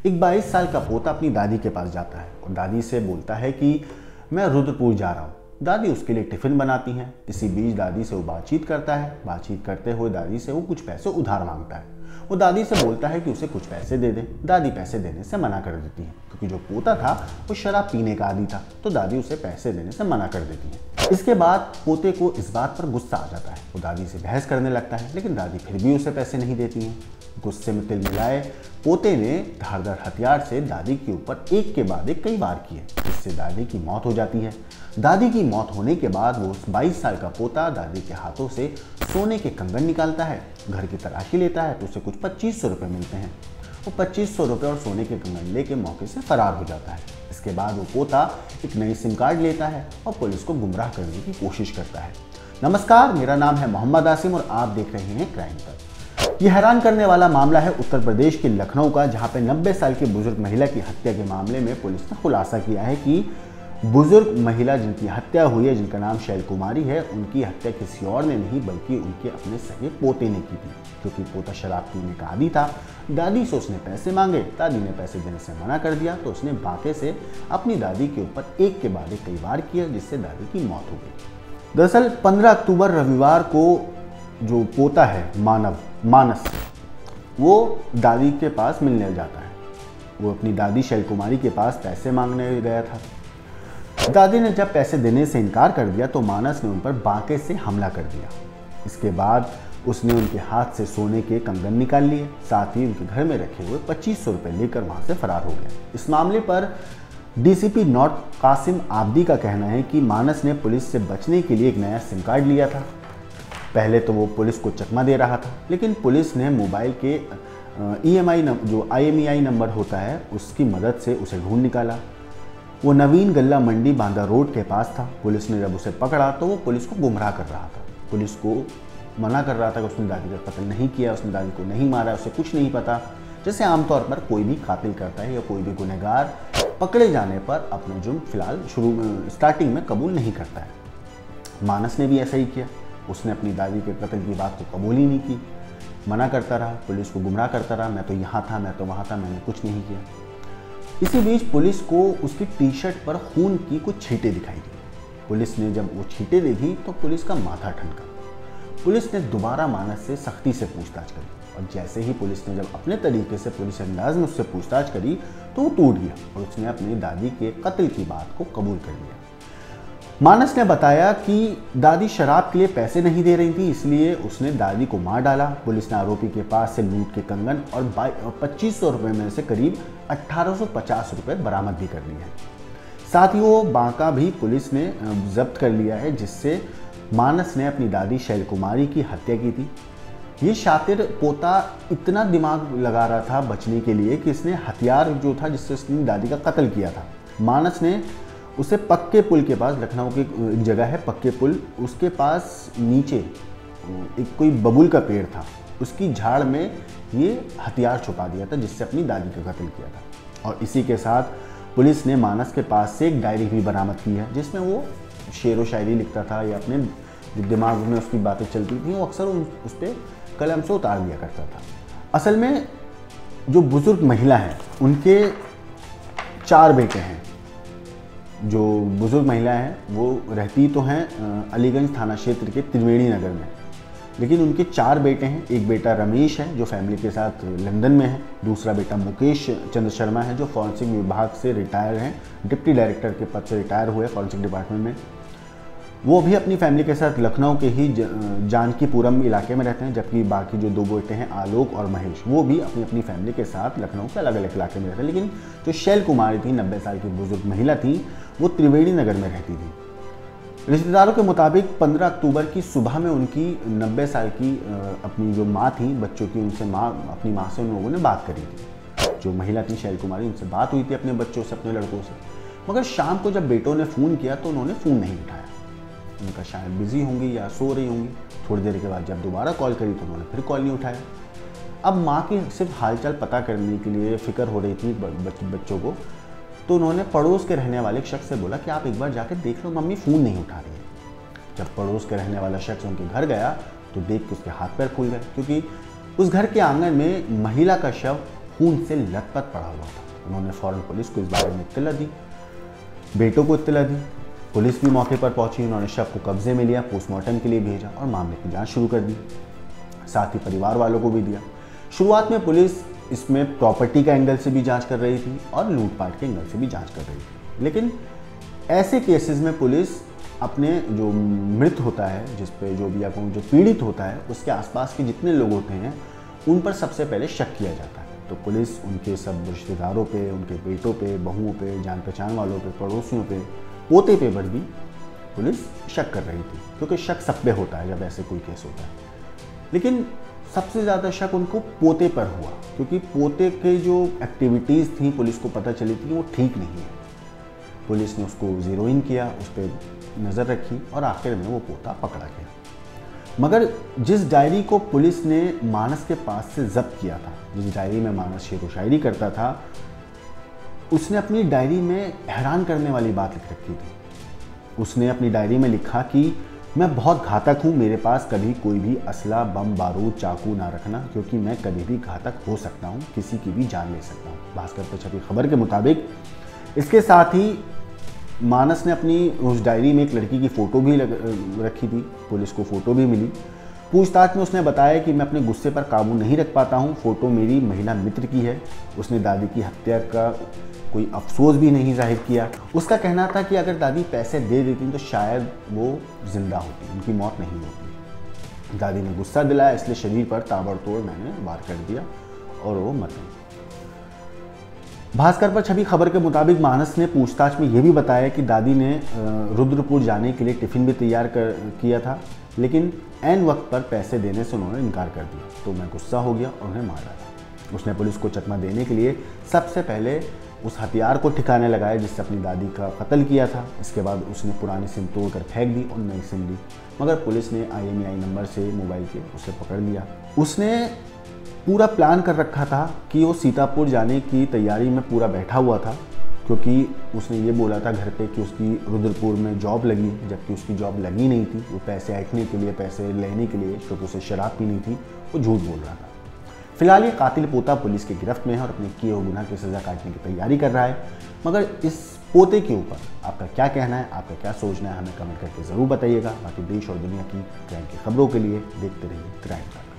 एक 22 साल का पोता अपनी दादी के पास जाता है और दादी से बोलता है कि मैं रुद्रपुर जा रहा हूँ। दादी उसके लिए टिफिन बनाती हैं। इसी बीच दादी से वो बातचीत करता है। बातचीत करते हुए दादी से वो कुछ पैसे उधार मांगता है। वो दादी से बोलता है कि उसे कुछ पैसे दे दे। दादी पैसे देने से मना कर देती है क्योंकि जो पोता था वो शराब पीने का आदी था, तो दादी उसे पैसे देने से मना कर देती है। इसके बाद पोते को इस बात पर गुस्सा आ जाता है। वो दादी से बहस करने लगता है, लेकिन दादी फिर भी उसे पैसे नहीं देती हैं। गुस्से में तिल मिलाए पोते ने धारदार हथियार से दादी के ऊपर एक के बाद एक कई वार किए, जिससे दादी की मौत हो जाती है। दादी की मौत होने के बाद वो 22 साल का पोता दादी के हाथों से सोने के कंगन निकालता है। घर की तलाशी लेता है तो उसे कुछ 2500 रुपये मिलते हैं। वो 2500 रुपये और सोने के कंगन लेके मौके से फरार हो जाता है। इसके बाद वो पोता एक नई सिम कार्ड लेता है और पुलिस को गुमराह करने की कोशिश करता है। नमस्कार, मेरा नाम है मोहम्मद आसिम और आप देख रहे हैं क्राइम तक। यह हैरान करने वाला मामला है उत्तर प्रदेश के लखनऊ का, जहां पे 90 साल की बुजुर्ग महिला की हत्या के मामले में पुलिस ने खुलासा किया है कि बुजुर्ग महिला जिनकी हत्या हुई है, जिनका नाम शैल कुमारी है, उनकी हत्या किसी और ने नहीं बल्कि उनके अपने सगे पोते ने की थी। क्योंकि पोता शराब पीने का आदी था, दादी से उसने पैसे मांगे। दादी ने पैसे देने से मना कर दिया तो उसने बाके से अपनी दादी के ऊपर एक के बाद एक कई वार किया, जिससे दादी की मौत हो गई। दरअसल 15 अक्टूबर रविवार को जो पोता है मानस, वो दादी के पास मिलने जाता है। वो अपनी दादी शैल कुमारी के पास पैसे मांगने गया था। दादी ने जब पैसे देने से इनकार कर दिया तो मानस ने उन पर बाके से हमला कर दिया। इसके बाद उसने उनके हाथ से सोने के कंगन निकाल लिए, साथ ही उनके घर में रखे हुए 2500 रुपये लेकर वहां से फरार हो गया। इस मामले पर डीसीपी नॉर्थ कासिम आब्दी का कहना है कि मानस ने पुलिस से बचने के लिए एक नया सिम कार्ड लिया था। पहले तो वो पुलिस को चकमा दे रहा था, लेकिन पुलिस ने मोबाइल के जो IMEI नंबर होता है उसकी मदद से उसे ढूंढ निकाला। वो नवीन गल्ला मंडी बांदा रोड के पास था। पुलिस ने जब उसे पकड़ा तो वो पुलिस को गुमराह कर रहा था। पुलिस को मना कर रहा था कि उसने दादी का कत्ल नहीं किया, उसने दादी को नहीं मारा, उसे कुछ नहीं पता, जैसे आमतौर पर कोई भी कातिल करता है या कोई भी गुनहगार पकड़े जाने पर अपना जुर्म फिलहाल स्टार्टिंग में कबूल नहीं करता है। मानस ने भी ऐसा ही किया। उसने अपनी दादी के कत्ल की बात को कबूल ही नहीं की, मना करता रहा, पुलिस को गुमराह करता रहा, मैं तो यहाँ था, मैं तो वहाँ था, मैंने कुछ नहीं किया। इसी बीच पुलिस को उसकी टी-शर्ट पर खून की कुछ छींटें दिखाई दी। पुलिस ने जब वो छींटें देखी तो पुलिस का माथा ठनका। पुलिस ने दोबारा मानस से सख्ती से पूछताछ करी और जैसे ही पुलिस ने जब अपने तरीके से पुलिस अंदाज में उससे पूछताछ करी तो वो टूट गया और उसने अपनी दादी के कत्ल की बात को कबूल कर लिया। मानस ने बताया कि दादी शराब के लिए पैसे नहीं दे रही थी, इसलिए उसने दादी को मार डाला। पुलिस ने आरोपी के पास से लूट के कंगन और 2500 रुपये में से करीब 1850 रुपये बरामद भी कर लिए हैं। साथ ही वो बांका भी पुलिस ने जब्त कर लिया है, जिससे मानस ने अपनी दादी शैल कुमारी की हत्या की थी। ये शातिर पोता इतना दिमाग लगा रहा था बचने के लिए कि इसने हथियार जो था जिससे उसने दादी का कत्ल किया था, मानस ने उसे पक्के पुल के पास, लखनऊ की एक जगह है पक्के पुल, उसके पास नीचे एक कोई बबूल का पेड़ था, उसकी झाड़ में ये हथियार छुपा दिया था जिससे अपनी दादी का कत्ल किया था। और इसी के साथ पुलिस ने मानस के पास से एक डायरी भी बरामद की है, जिसमें वो शेर व शायरी लिखता था या अपने जो दिमाग में उसकी बातें चलती थी वो अक्सर उस पर कलम से उतार दिया करता था। असल में जो बुजुर्ग महिला है उनके 4 बेटे हैं। जो बुजुर्ग महिला है वो रहती तो हैं अलीगंज थाना क्षेत्र के त्रिवेणी नगर में, लेकिन उनके 4 बेटे हैं। एक बेटा रमेश है जो फैमिली के साथ लंदन में है। दूसरा बेटा मुकेश चंद्र शर्मा है जो फॉरेंसिक विभाग से रिटायर हैं, डिप्टी डायरेक्टर के पद से रिटायर हुए फॉरेंसिक डिपार्टमेंट में। वो भी अपनी फैमिली के साथ लखनऊ के ही जानकीपुरम इलाके में रहते हैं, जबकि बाकी जो 2 बेटे हैं आलोक और महेश, वो भी अपनी अपनी फैमिली के साथ लखनऊ के अलग अलग इलाके में रहते हैं। लेकिन जो शैल कुमारी थी, 90 साल की बुजुर्ग महिला थी, वो त्रिवेणी नगर में रहती थी। रिश्तेदारों के मुताबिक 15 अक्टूबर की सुबह में उनकी 90 साल की अपनी जो माँ थी बच्चों की, उनसे अपनी माँ से उन लोगों ने बात करी थी। जो महिला थी शैल कुमारी, उनसे बात हुई थी अपने बच्चों से, अपने लड़कों से। मगर शाम को जब बेटों ने फ़ोन किया तो उन्होंने फ़ोन नहीं उठाया। उनका शायद बिजी होंगी या सो रही होंगी। थोड़ी देर के बाद जब दोबारा कॉल करी तो उन्होंने फिर कॉल नहीं उठाया। अब माँ की सिर्फ हालचाल पता करने के लिए फ़िक्र हो रही थी बच्चों को, तो उन्होंने पड़ोस के रहने वाले एक शख्स से बोला कि आप एक बार जाकर देख लो, मम्मी फ़ोन नहीं उठा रही है। जब पड़ोस के रहने वाला शख्स उनके घर गया तो देख के उसके हाथ पैर फूल गए, क्योंकि उस घर के आंगन में महिला का शव खून से लथपथ पड़ा हुआ था। उन्होंने फौरन पुलिस को इस बारे में इत्तला दी, बेटों को इत्तला दी। पुलिस भी मौके पर पहुंची, उन्होंने शव को कब्जे में लिया, पोस्टमार्टम के लिए भेजा और मामले की जांच शुरू कर दी। साथ ही परिवार वालों को भी दिया। शुरुआत में पुलिस इसमें प्रॉपर्टी का एंगल से भी जांच कर रही थी और लूटपाट के एंगल से भी जांच कर रही थी, लेकिन ऐसे केसेस में पुलिस अपने जो मृत होता है, जिस पे जो भी आपको जो पीड़ित होता है, उसके आसपास के जितने लोग होते हैं उन पर सबसे पहले शक किया जाता है। तो पुलिस उनके सब रिश्तेदारों पे, उनके बेटों पे, बहुओं पे, जान पहचान वालों पे, पड़ोसियों पे, पोते पे भी पुलिस शक कर रही थी, क्योंकि शक सब पे होता है जब ऐसे कोई केस होता है। लेकिन सबसे ज़्यादा शक उनको पोते पर हुआ, क्योंकि पोते के जो एक्टिविटीज़ थी पुलिस को पता चली थी कि वो ठीक नहीं है। पुलिस ने उसको ज़ीरो इन किया, उस पर नज़र रखी और आखिर में वो पोता पकड़ा गया। मगर जिस डायरी को पुलिस ने मानस के पास से जब्त किया था, जिस डायरी में मानस शेर व शायरी करता था, उसने अपनी डायरी में हैरान करने वाली बात लिख रखी थी। उसने अपनी डायरी में लिखा कि मैं बहुत घातक हूँ, मेरे पास कभी कोई भी असला, बम, बारूद, चाकू ना रखना, क्योंकि मैं कभी भी घातक हो सकता हूँ, किसी की भी जान ले सकता हूँ। भास्कर पर छपी खबर के मुताबिक इसके साथ ही मानस ने अपनी उस डायरी में एक लड़की की फ़ोटो भी रखी थी। पुलिस को फ़ोटो भी मिली। पूछताछ में उसने बताया कि मैं अपने गुस्से पर काबू नहीं रख पाता हूँ, फ़ोटो मेरी महिला मित्र की है। उसने दादी की हत्या का कोई अफसोस भी नहीं जाहिर किया। उसका कहना था कि अगर दादी पैसे दे देती तो शायद वो जिंदा होती, उनकी मौत नहीं होती। दादी ने गुस्सा दिलाया, इसलिए शरीर पर ताबड़तोड़ मैंने वार कर दिया और वो मर गई। भास्कर पर छपी खबर के मुताबिक मानस ने पूछताछ में यह भी बताया कि दादी ने रुद्रपुर जाने के लिए टिफ़िन भी तैयार किया था, लेकिन ऐन वक्त पर पैसे देने से उन्होंने इनकार कर दिया, तो मैं गुस्सा हो गया और उन्हें मार डाला। उसने पुलिस को चकमा देने के लिए सबसे पहले उस हथियार को ठिकाने लगाया जिससे अपनी दादी का कत्ल किया था। इसके बाद उसने पुरानी सिम तोड़कर फेंक दी और नई सिम ली, मगर पुलिस ने IMEI नंबर से मोबाइल के उसे पकड़ लिया। उसने पूरा प्लान कर रखा था कि वो सीतापुर जाने की तैयारी में पूरा बैठा हुआ था, क्योंकि उसने ये बोला था घर पे कि उसकी रुद्रपुर में जॉब लगी, जबकि उसकी जॉब लगी नहीं थी। वो पैसे ऐंठने के लिए, पैसे लेने के लिए, क्योंकि उसे शराब पीनी थी, वो झूठ बोल रहा था। फिलहाल ये कातिल पोता पुलिस की गिरफ्त में है और अपने किए हुए गुनाह की सज़ा काटने की तैयारी कर रहा है। मगर इस पोते के ऊपर आपका क्या कहना है, आपका क्या सोचना है, हमें कमेंट करके ज़रूर बताइएगा। बाकी देश और दुनिया की क्राइम की खबरों के लिए देखते रहिए क्राइम का।